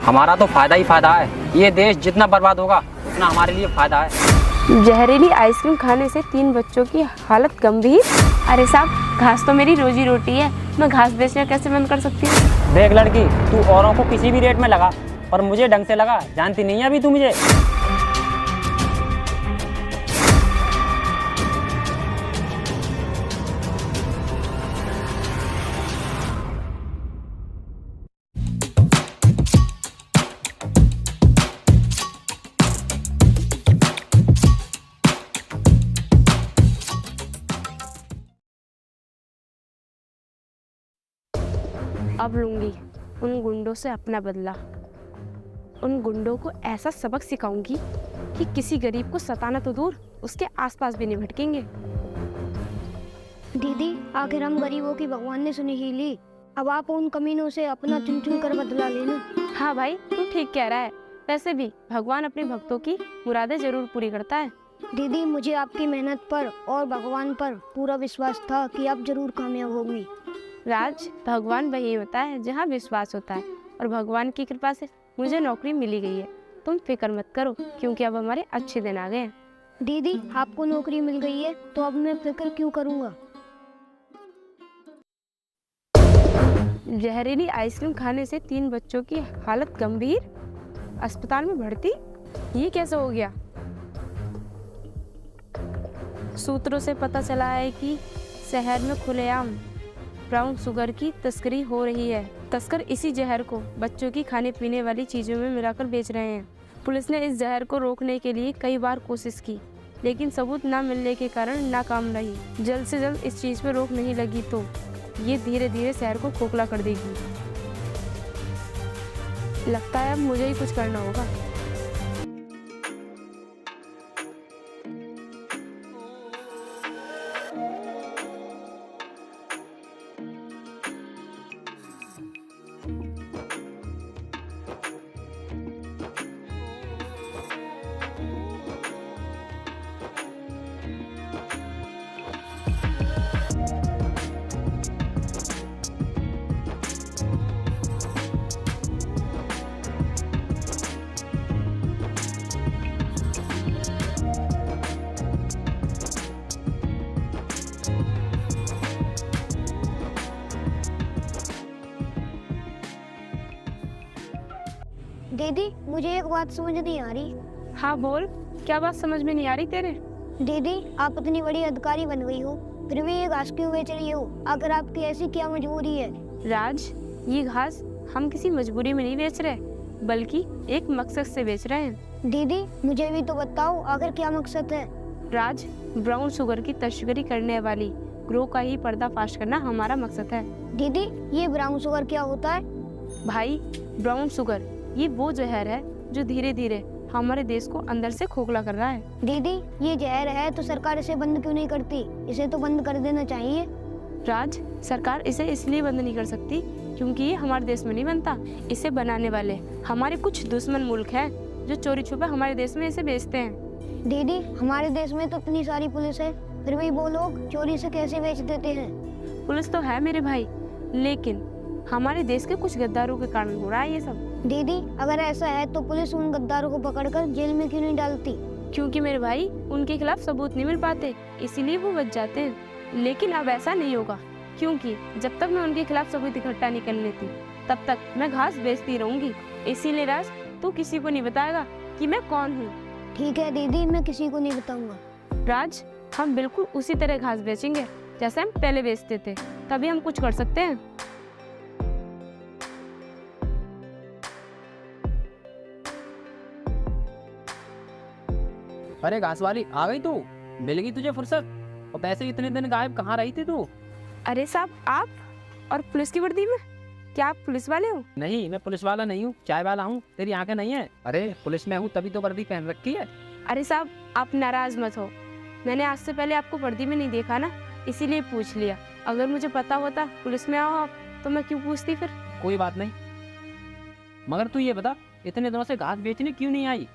हमारा तो फायदा ही फायदा है। ये देश जितना बर्बाद होगा उतना हमारे लिए फायदा है। जहरीली आइसक्रीम खाने से 3 बच्चों की हालत गंभीर। अरे साहब, घास तो मेरी रोजी रोटी है, मैं घास बेचना कैसे बंद कर सकती हूँ? देख लड़की, तू औरों को किसी भी रेट में लगा और मुझे ढंग से लगा। जानती नहीं है अभी तू मुझे। अब लूंगी उन गुंडों से अपना बदला। उन गुंडों को ऐसा सबक सिखाऊंगी कि किसी गरीब को सताना तो दूर, उसके आसपास भी नहीं भटकेंगे। दीदी, आखिर हम गरीबों की भगवान ने सुनी ही ली। अब आप उन कमीनों से अपना चुन चुन कर बदला लेना। हाँ भाई, तू ठीक कह रहा है। वैसे भी भगवान अपने भक्तों की मुरादें जरूर पूरी करता है। दीदी, मुझे आपकी मेहनत पर और भगवान पर पूरा विश्वास था कि आप जरूर कामयाब होंगी। राज, भगवान वही होता है जहाँ विश्वास होता है, और भगवान की कृपा से मुझे नौकरी मिली गई है। तुम फिक्र मत करो, क्योंकि अब हमारे अच्छे दिन आ गए हैं। दीदी, आपको नौकरी मिल गई है तो अब मैं फिक्र क्यों करूँगा। जहरीली आइसक्रीम खाने से 3 बच्चों की हालत गंभीर, अस्पताल में भर्ती। ये कैसे हो गया? सूत्रों से पता चला है कि शहर में खुलेआम ब्राउन शुगर की तस्करी हो रही है। तस्कर इसी जहर को बच्चों की खाने पीने वाली चीज़ों में मिलाकर बेच रहे हैं। पुलिस ने इस जहर को रोकने के लिए कई बार कोशिश की, लेकिन सबूत न मिलने के कारण नाकाम रही। जल्द से जल्द इस चीज़ पर रोक नहीं लगी तो ये धीरे धीरे शहर को खोखला कर देगी। लगता है अब मुझे ही कुछ करना होगा। दीदी, मुझे एक बात समझ नहीं आ रही। हाँ बोल, क्या बात समझ में नहीं आ रही तेरे? दीदी, आप इतनी बड़ी अधिकारी बन गई हो, फिर भी ये घास क्यों बेच रही हो? अगर आपकी ऐसी क्या मजबूरी है? राज, ये घास हम किसी मजबूरी में नहीं बेच रहे, बल्कि एक मकसद से बेच रहे हैं। दीदी, मुझे भी तो बताओ, आखिर क्या मकसद है? राज, ब्राउन शुगर की तस्करी करने वाली गिरोह का ही पर्दाफाश करना हमारा मकसद है। दीदी, ये ब्राउन शुगर क्या होता है? भाई, ब्राउन शुगर ये वो जहर है जो धीरे धीरे हमारे देश को अंदर से खोखला कर रहा है। दीदी, ये जहर है तो सरकार इसे बंद क्यों नहीं करती? इसे तो बंद कर देना चाहिए। राज, सरकार इसे इसलिए बंद नहीं कर सकती क्योंकि ये हमारे देश में नहीं बनता। इसे बनाने वाले हमारे कुछ दुश्मन मुल्क हैं जो चोरी छुपे हमारे देश में इसे बेचते हैं। दीदी, हमारे देश में तो इतनी सारी पुलिस है, फिर भी वो लोग चोरी से कैसे बेच देते हैं? पुलिस तो है मेरे भाई, लेकिन हमारे देश के कुछ गद्दारों के कारण हो रहा है ये सब। दीदी, अगर ऐसा है तो पुलिस उन गद्दारों को पकड़कर जेल में क्यों नहीं डालती? क्योंकि मेरे भाई उनके खिलाफ सबूत नहीं मिल पाते, इसीलिए वो बच जाते हैं। लेकिन अब ऐसा नहीं होगा, क्योंकि जब तक मैं उनके खिलाफ सबूत इकट्ठा नहीं कर लेती तब तक मैं घास बेचती रहूंगी। इसीलिए राज, तू किसी को नहीं बताएगा कि मैं कौन हूँ। ठीक है दीदी, मैं किसी को नहीं बताऊंगा। राज, हम बिल्कुल उसी तरह घास बेचेंगे जैसे हम पहले बेचते थे, तभी हम कुछ कर सकते हैं। अरे घास वाली, आ गई तू? मिल गई तुझे फुर्सत? और पैसे इतने दिन गायब कहाँ रही थी तू? अरे साहब, आप और पुलिस की वर्दी में? क्या आप पुलिस वाले हो? नहीं, मैं पुलिस वाला नहीं हूँ, चाय वाला हूँ। तेरी आंखें नहीं है? अरे पुलिस में हूँ तभी तो वर्दी पहन रखी है। अरे साहब, आप नाराज मत हो, मैंने आज से पहले आपको वर्दी में नहीं देखा ना, इसीलिए पूछ लिया। अगर मुझे पता होता पुलिस में आओ आप, तो मैं क्यों पूछती फिर। कोई बात नहीं, मगर तू ये बता, इतने दिनों से घास बेचने क्यों नहीं आई?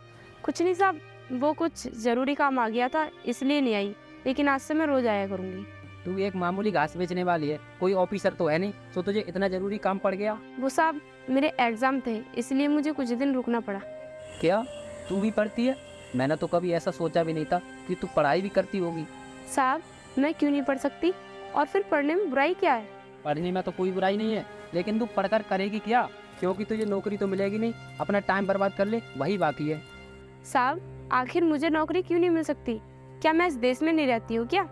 कुछ नहीं साहब, वो कुछ ज़रूरी काम आ गया था इसलिए नहीं आई, लेकिन आज से मैं रोज़ आया करूँगी। तू एक मामूली घास बेचने वाली है, कोई ऑफिसर तो है नहीं, तो तुझे इतना जरूरी काम पड़ गया। वो साहब मेरे एग्ज़ाम थे, इसलिए मुझे कुछ दिन रुकना पड़ा। क्या तू भी पढ़ती है? मैंने तो कभी ऐसा सोचा भी नहीं था कि तू पढ़ाई भी करती होगी। साहब मैं क्यों नहीं पढ़ सकती? और फिर पढ़ने में बुराई क्या है? पढ़ने में तो कोई बुराई नहीं है, लेकिन तू पढ़कर करेगी क्या? क्योंकि तुझे नौकरी तो मिलेगी नहीं, अपना टाइम बर्बाद कर ले, वही बाकी है। साहब आखिर मुझे नौकरी क्यों नहीं मिल सकती? क्या मैं इस देश में नहीं रहती हूँ क्या?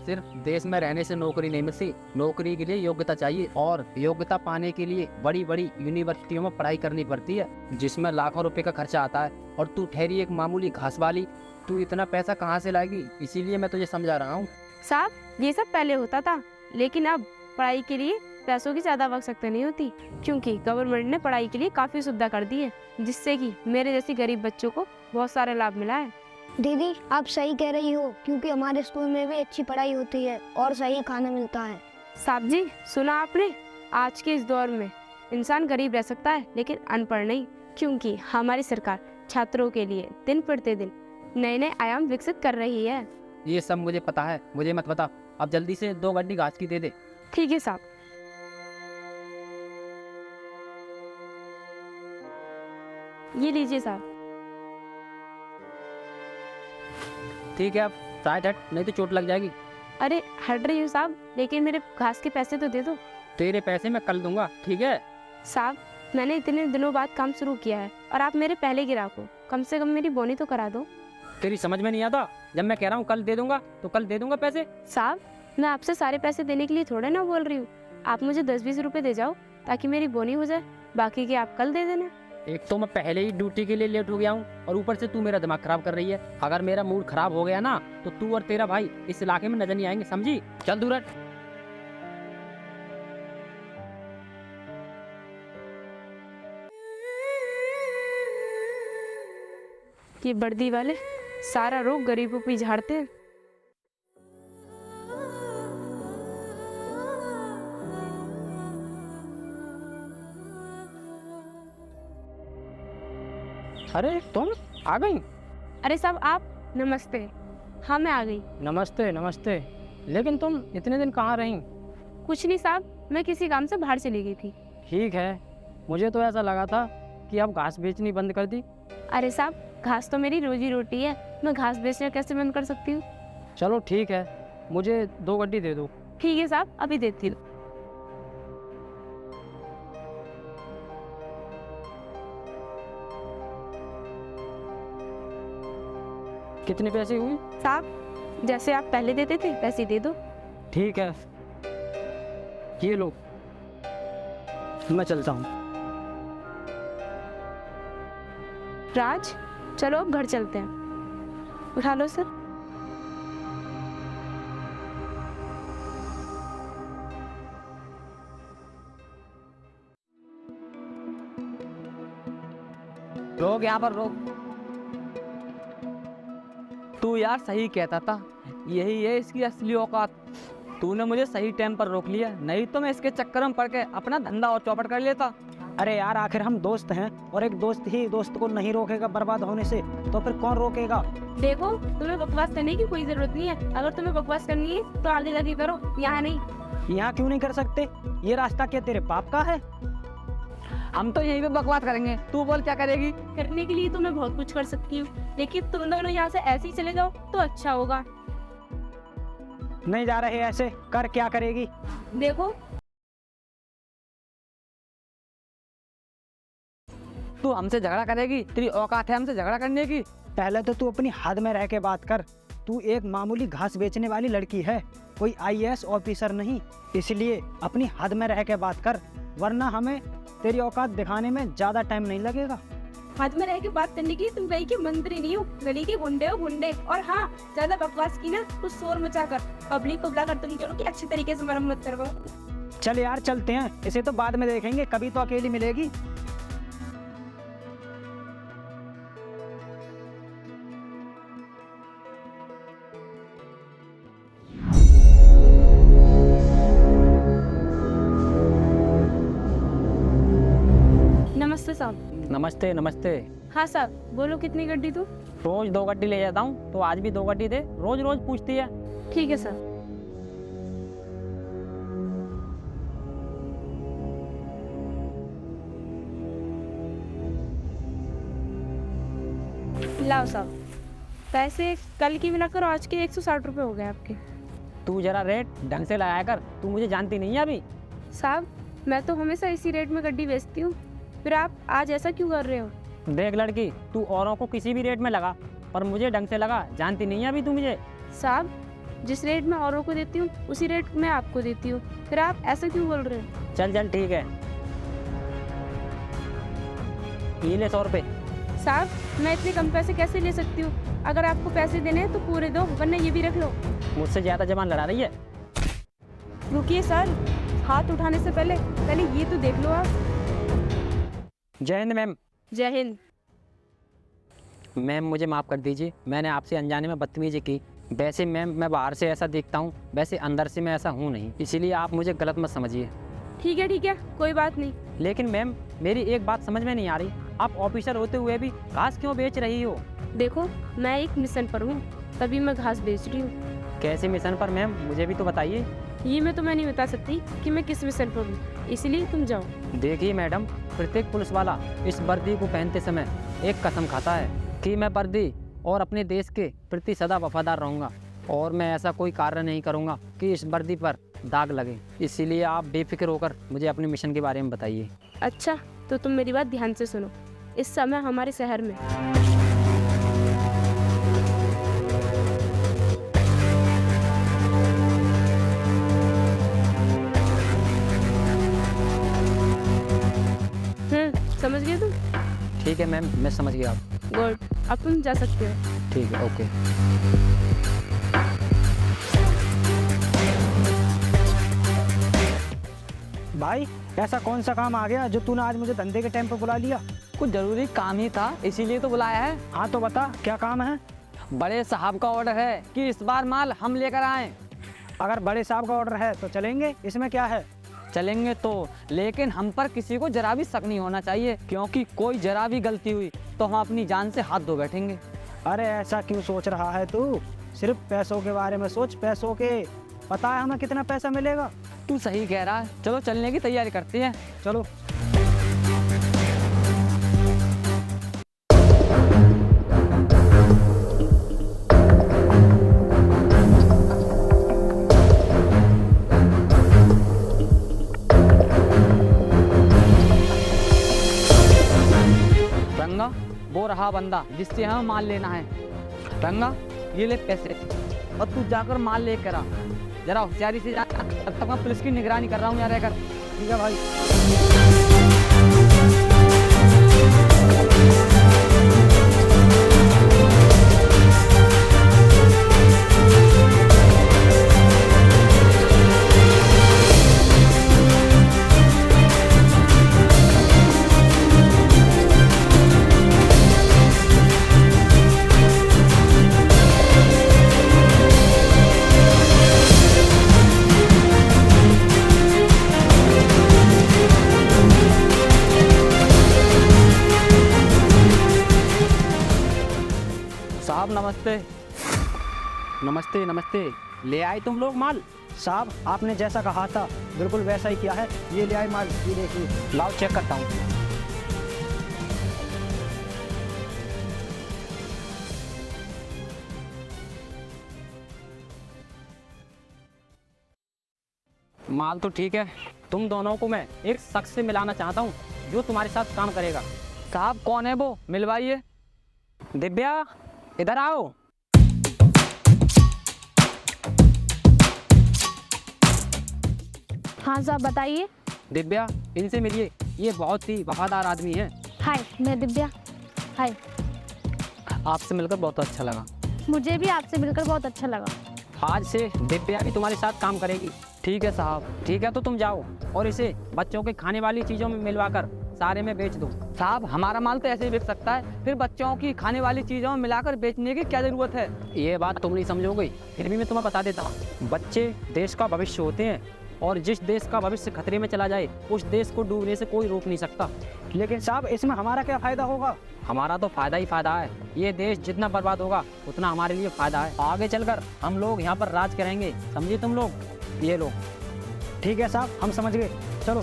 सिर्फ देश में रहने से नौकरी नहीं मिलती, नौकरी के लिए योग्यता चाहिए, और योग्यता पाने के लिए बड़ी बड़ी यूनिवर्सिटियों में पढ़ाई करनी पड़ती है, जिसमें लाखों रुपए का खर्चा आता है। और तू ठहरी एक मामूली घास वाली, तू इतना पैसा कहाँ से लाएगी? इसीलिए मैं तुझे समझा रहा हूँ। साहब ये सब पहले होता था, लेकिन अब पढ़ाई के लिए पैसों की ज़्यादा आवश्यकता नहीं होती, क्योंकि गवर्नमेंट ने पढ़ाई के लिए काफ़ी सुविधा कर दी है, जिससे कि मेरे जैसी गरीब बच्चों को बहुत सारे लाभ मिला है। दीदी आप सही कह रही हो, क्योंकि हमारे स्कूल में भी अच्छी पढ़ाई होती है और सही खाना मिलता है। साहब जी सुना आपने, आज के इस दौर में इंसान गरीब रह सकता है लेकिन अनपढ़ नहीं, क्योंकि हमारी सरकार छात्रों के लिए दिन प्रतिदिन नए नए आयाम विकसित कर रही है। ये सब मुझे पता है, मुझे मत बता। अब जल्दी से 2 गड्डी घास की दे दे। ठीक है साहब। ये लीजिए साहब। ठीक है, अब साइड हट, नहीं तो चोट लग जाएगी। अरे हट रही हूँ साहब, लेकिन मेरे घास के पैसे तो दे दो। तेरे पैसे मैं कल दूंगा, ठीक है? साहब मैंने इतने दिनों बाद काम शुरू किया है और आप मेरे पहले ग्राहक हो, कम से कम मेरी बोनी तो करा दो। तेरी समझ में नहीं आता? जब मैं कह रहा हूँ कल दे दूंगा तो कल दे दूंगा पैसे। साहब मैं आपसे सारे पैसे देने के लिए थोड़ा ना बोल रही हूँ, आप मुझे 10-20 रुपए दे जाओ ताकि मेरी बोनी हो जाए, बाकी के आप कल दे देना। एक तो मैं पहले ही ड्यूटी के लिए लेट हो गया हूँ, और ऊपर से तू मेरा दिमाग खराब कर रही है। अगर मेरा मूड खराब हो गया ना तो तू और तेरा भाई इस इलाके में नजर नहीं आएंगे, समझी? चल दूर हट। ये वर्दी वाले सारा रोग गरीबों पे झाड़ते हैं। अरे तुम आ गई? अरे साहब आप, नमस्ते। हाँ मैं आ गई। नमस्ते नमस्ते। लेकिन तुम इतने दिन कहाँ रही? कुछ नहीं साहब, मैं किसी काम से बाहर चली गई थी। ठीक है, मुझे तो ऐसा लगा था कि अब घास बेचनी बंद कर दी। अरे साहब घास तो मेरी रोजी रोटी है, मैं घास बेचना कैसे बंद कर सकती हूँ? चलो ठीक है, मुझे 2 गड्डी दे दो। ठीक है साहब अभी देती हूँ। कितने पैसे हुई? साहब जैसे आप पहले देते थे वैसे दे दो। ठीक है, ये लो, मैं चलता हूँ। राज चलो अब घर चलते हैं। उठा लो सर। रोक, यहाँ पर रोक। तू यार सही कहता था, यही है इसकी असली औकात। तूने मुझे सही टाइम पर रोक लिया, नहीं तो मैं इसके चक्कर में पड़ के अपना धंधा और चौपट कर लेता। अरे यार आखिर हम दोस्त हैं, और एक दोस्त ही दोस्त को नहीं रोकेगा बर्बाद होने से, तो फिर कौन रोकेगा? देखो तुम्हें बकवास करने की कोई जरूरत नहीं है, अगर तुम्हें बकवास करनी है तो आगे जाके करो, यहाँ नहीं। यहाँ क्यों नहीं कर सकते? ये रास्ता क्या तेरे बाप का है? हम तो यहीं पे बकवास करेंगे, तू बोल क्या करेगी? करने के लिए तो मैं बहुत कुछ कर सकती हूँ, लेकिन तुम दोनों यहाँ से ऐसे ही चले जाओ तो अच्छा होगा। नहीं जा रहे ऐसे, कर क्या करेगी? देखो तू हमसे झगड़ा करेगी? तेरी औकात है हमसे झगड़ा करने की? पहले तो तू अपनी हद में रह के बात कर। तू एक मामूली घास बेचने वाली लड़की है, कोई IAS ऑफिसर नहीं, इसलिए अपनी हद में रह के बात कर, वरना हमें तेरी औकात दिखाने में ज्यादा टाइम नहीं लगेगा। हाथ में रह के बात करने की तुम कहीं के मंत्री नहीं हो, गली के गुंडे हो गुंडे। और हाँ ज्यादा बकवास की ना तो शोर मचा कर पब्लिक को बुला कर तुम करो कि अच्छे तरीके से मरम्मत करवाओ। चल यार चलते हैं, इसे तो बाद में देखेंगे, कभी तो अकेली मिलेगी। नमस्ते साहब। नमस्ते नमस्ते। हाँ साहब बोलो कितनी गड्डी दूँ? रोज 2 गड्डी ले जाता हूँ, तो आज भी 2 गड्डी दे। रोज रोज पूछती है। ठीक है सर। लाओ साहब, पैसे कल की मिलाकर आज के 160 रुपये हो गए आपके। तू जरा रेट ढंग से लगाया कर, तू मुझे जानती नहीं है अभी। साहब, मैं तो हमेशा इसी रेट में गड्डी बेचती हूँ, फिर आप आज ऐसा क्यों कर रहे हो? देख लड़की, तू औरों को किसी भी रेट में लगा, पर मुझे ढंग से लगा, जानती नहीं है अभी तू मुझे। साहब, जिस रेट में औरों को देती हूँ उसी रेट में आपको देती हूँ, फिर आप ऐसा क्यों बोल रहे हो? चल चल ठीक है, ये ले 100 रुपये। साहब, मैं इतने कम पैसे कैसे ले सकती हूँ? अगर आपको पैसे देने हैं तो पूरे दो, वरना ये भी रख लो। मुझसे ज़्यादा जबान लड़ा रही है। रुकिए सर, हाथ उठाने से पहले ये तो देख लो आप। जय हिंद मैम। जय हिंद। मैम मुझे माफ़ कर दीजिए, मैंने आपसे अनजाने में बदतमीजी की। वैसे मैम मैं बाहर से ऐसा दिखता हूँ, वैसे अंदर से मैं ऐसा हूँ नहीं, इसीलिए आप मुझे गलत मत समझिए। ठीक है, कोई बात नहीं। लेकिन मैम मेरी एक बात समझ में नहीं आ रही, आप ऑफिसर होते हुए भी घास क्यों बेच रही हो? देखो, मैं एक मिशन पर हूँ, तभी मैं घास बेच रही हूँ। कैसे मिशन पर मैम, मुझे भी तो बताइए। ये मैं तुम्हें नहीं बता सकती कि मैं किस मिशन पर हूँ, इसलिए तुम जाओ। देखिए मैडम, प्रत्येक पुलिस वाला इस वर्दी को पहनते समय एक कसम खाता है कि मैं वर्दी और अपने देश के प्रति सदा वफादार रहूँगा, और मैं ऐसा कोई कार्य नहीं करूँगा कि इस वर्दी पर दाग लगे। इसीलिए आप बेफिक्र होकर मुझे अपने मिशन के बारे में बताइए। अच्छा, तो तुम मेरी बात ध्यान से सुनो। इस समय हमारे शहर में समझ गए तुम? ठीक है मैम, मैं समझ गया। गुड, अब तुम जा सकते हो। ठीक है, ओके। भाई, ऐसा कौन सा काम आ गया जो तूने आज मुझे धंधे के टाइम पर बुला लिया? कुछ जरूरी काम ही था, इसीलिए तो बुलाया है। हाँ तो बता, क्या काम है? बड़े साहब का ऑर्डर है कि इस बार माल हम लेकर आए। अगर बड़े साहब का ऑर्डर है तो चलेंगे, इसमें क्या है? चलेंगे तो, लेकिन हम पर किसी को जरा भी शक नहीं होना चाहिए, क्योंकि कोई जरा भी गलती हुई तो हम अपनी जान से हाथ धो बैठेंगे। अरे ऐसा क्यों सोच रहा है तू? सिर्फ पैसों के बारे में सोच, पैसों के। पता है हमें कितना पैसा मिलेगा? तू सही कह रहा है, चलो चलने की तैयारी करते हैं। चलो। रंगा, वो रहा बंदा जिससे हमें माल लेना है। रंगा, ये ले पैसे, और तू जाकर माल लेकर आ। जरा होशियारी से जा, तब तक मैं पुलिस की निगरानी कर रहा हूँ यहाँ रहकर। ठीक है भाई। साहब नमस्ते। नमस्ते नमस्ते, ले आए तुम लोग माल? साहब, आपने जैसा कहा था बिल्कुल वैसा ही किया है। ये ले आए माल, ये देखिए। लाओ चेक करता हूँ। माल तो ठीक है, तुम दोनों को मैं एक शख्स से मिलाना चाहता हूँ जो तुम्हारे साथ काम करेगा। साहब कौन है वो, मिलवाइए। दिव्या, इधर आओ। हाँ साहब, बताइए। दिव्या, इनसे मिलिए, ये बहुत ही वफादार आदमी है। हाय, मैं दिव्या। हाय। आपसे मिलकर बहुत अच्छा लगा। मुझे भी आपसे मिलकर बहुत अच्छा लगा। आज से दिव्या भी तुम्हारे साथ काम करेगी। ठीक है साहब। ठीक है, तो तुम जाओ और इसे बच्चों के खाने वाली चीज़ों में मिलवाकर सारे में बेच दो। साहब, हमारा माल तो ऐसे ही बिक सकता है, फिर बच्चों की खाने वाली चीज़ों में मिलाकर बेचने की क्या ज़रूरत है? ये बात तुम नहीं समझोगे, फिर भी मैं तुम्हें बता देता हूँ, बच्चे देश का भविष्य होते हैं, और जिस देश का भविष्य खतरे में चला जाए उस देश को डूबने से कोई रोक नहीं सकता। लेकिन साहब, इसमें हमारा क्या फायदा होगा? हमारा तो फायदा ही फायदा है। ये देश जितना बर्बाद होगा उतना हमारे लिए फायदा है। आगे चलकर हम लोग यहाँ पर राज करेंगे, समझे तुम लोग? ये लोग। ठीक है साहब, हम समझ गए। चलो।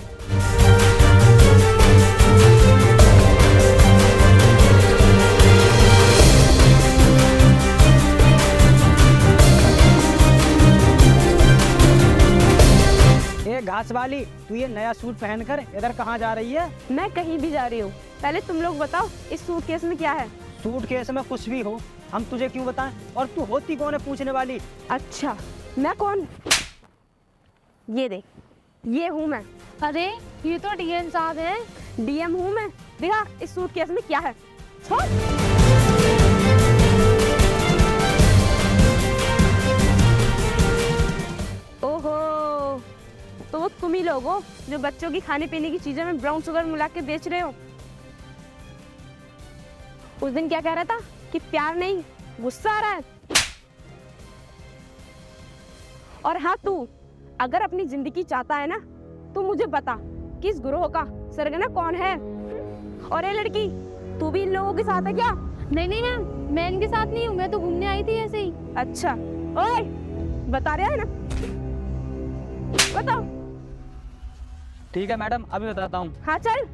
पुलिस वाली, तू ये नया सूट पहनकर इधर कहाँ जा रही है? मैं कहीं भी जा रही हूँ, पहले तुम लोग बताओ इस सूटकेस में क्या है। सूटकेस में कुछ भी हो, हम तुझे क्यों बताएं? और तू होती कौन है पूछने वाली? अच्छा, मैं कौन? ये देख, ये हूँ मैं। अरे ये तो डीएम साहब है। डीएम हूँ मैं। देखा इस सूटकेस में क्या है? छोड़। ओहो, तो वो तुम ही लोग हो जो बच्चों की खाने पीने की चीजों में ब्राउन शुगर मिला के बेच रहे हो। उस दिन क्या कह रहा था कि प्यार नहीं गुस्सा आ रहा है। और हाँ, तू अगर अपनी जिंदगी चाहता है ना तो मुझे बता कि इस ग्रोह का सरगना कौन है। और ये लड़की, तू भी इन लोगों के साथ है क्या? नहीं नहीं मैम, मैं इनके साथ नहीं हूँ, मैं तो घूमने आई थी ऐसे ही। अच्छा, ओए बता रहा है ना, बताओ। ठीक है मैडम, अभी बताता हूँ। हाँ चल।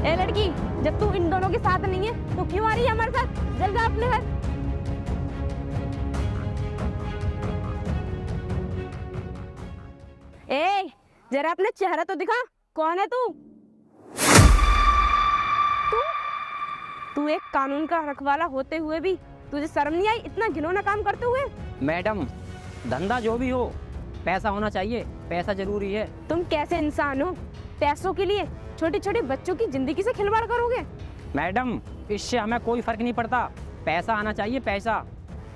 ए लड़की, जब तू इन दोनों के साथ नहीं है तो क्यों आ रही है हमारे साथ? जल्द अपने घर। ए, जरा अपना चेहरा तो दिखा, कौन है तू? तू एक कानून का रखवाला होते हुए भी तुझे शर्म नहीं आई इतना घिनौना काम करते हुए? मैडम, धंधा जो भी हो, पैसा होना चाहिए, पैसा जरूरी है। तुम कैसे इंसान हो? पैसों के लिए छोटे छोटे बच्चों की जिंदगी से खिलवाड़ करोगे? मैडम, इससे हमें कोई फर्क नहीं पड़ता, पैसा आना चाहिए, पैसा।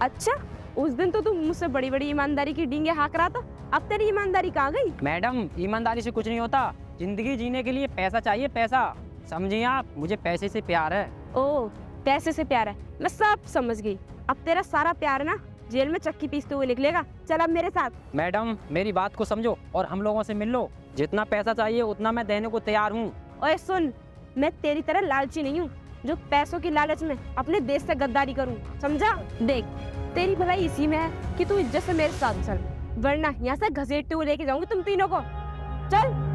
अच्छा, उस दिन तो तुम मुझसे बड़ी बड़ी ईमानदारी की डींगे हाँक रहा था, अब तेरी ईमानदारी कहाँ गई? मैडम, ईमानदारी से कुछ नहीं होता, जिंदगी जीने के लिए पैसा चाहिए, पैसा। समझिए आप, मुझे पैसे से प्यार है। ओ, पैसे से प्यार है, मैं सब समझ गई। अब तेरा सारा प्यार ना जेल में चक्की पीसते हुए निकलेगा। चल अब मेरे साथ। मैडम, मेरी बात को समझो और हम लोगों से मिल लो, जितना पैसा चाहिए उतना मैं देने को तैयार हूँ। ओए सुन, मैं तेरी तरह लालची नहीं हूँ जो पैसों की लालच में अपने देश से गद्दारी करूँ, समझा? देख, तेरी भलाई इसी में है कि तू इज्जत से मेरे साथ चल, वरना यहाँ से घसीटते हुए लेके जाऊंगी तुम तीनों को। चल।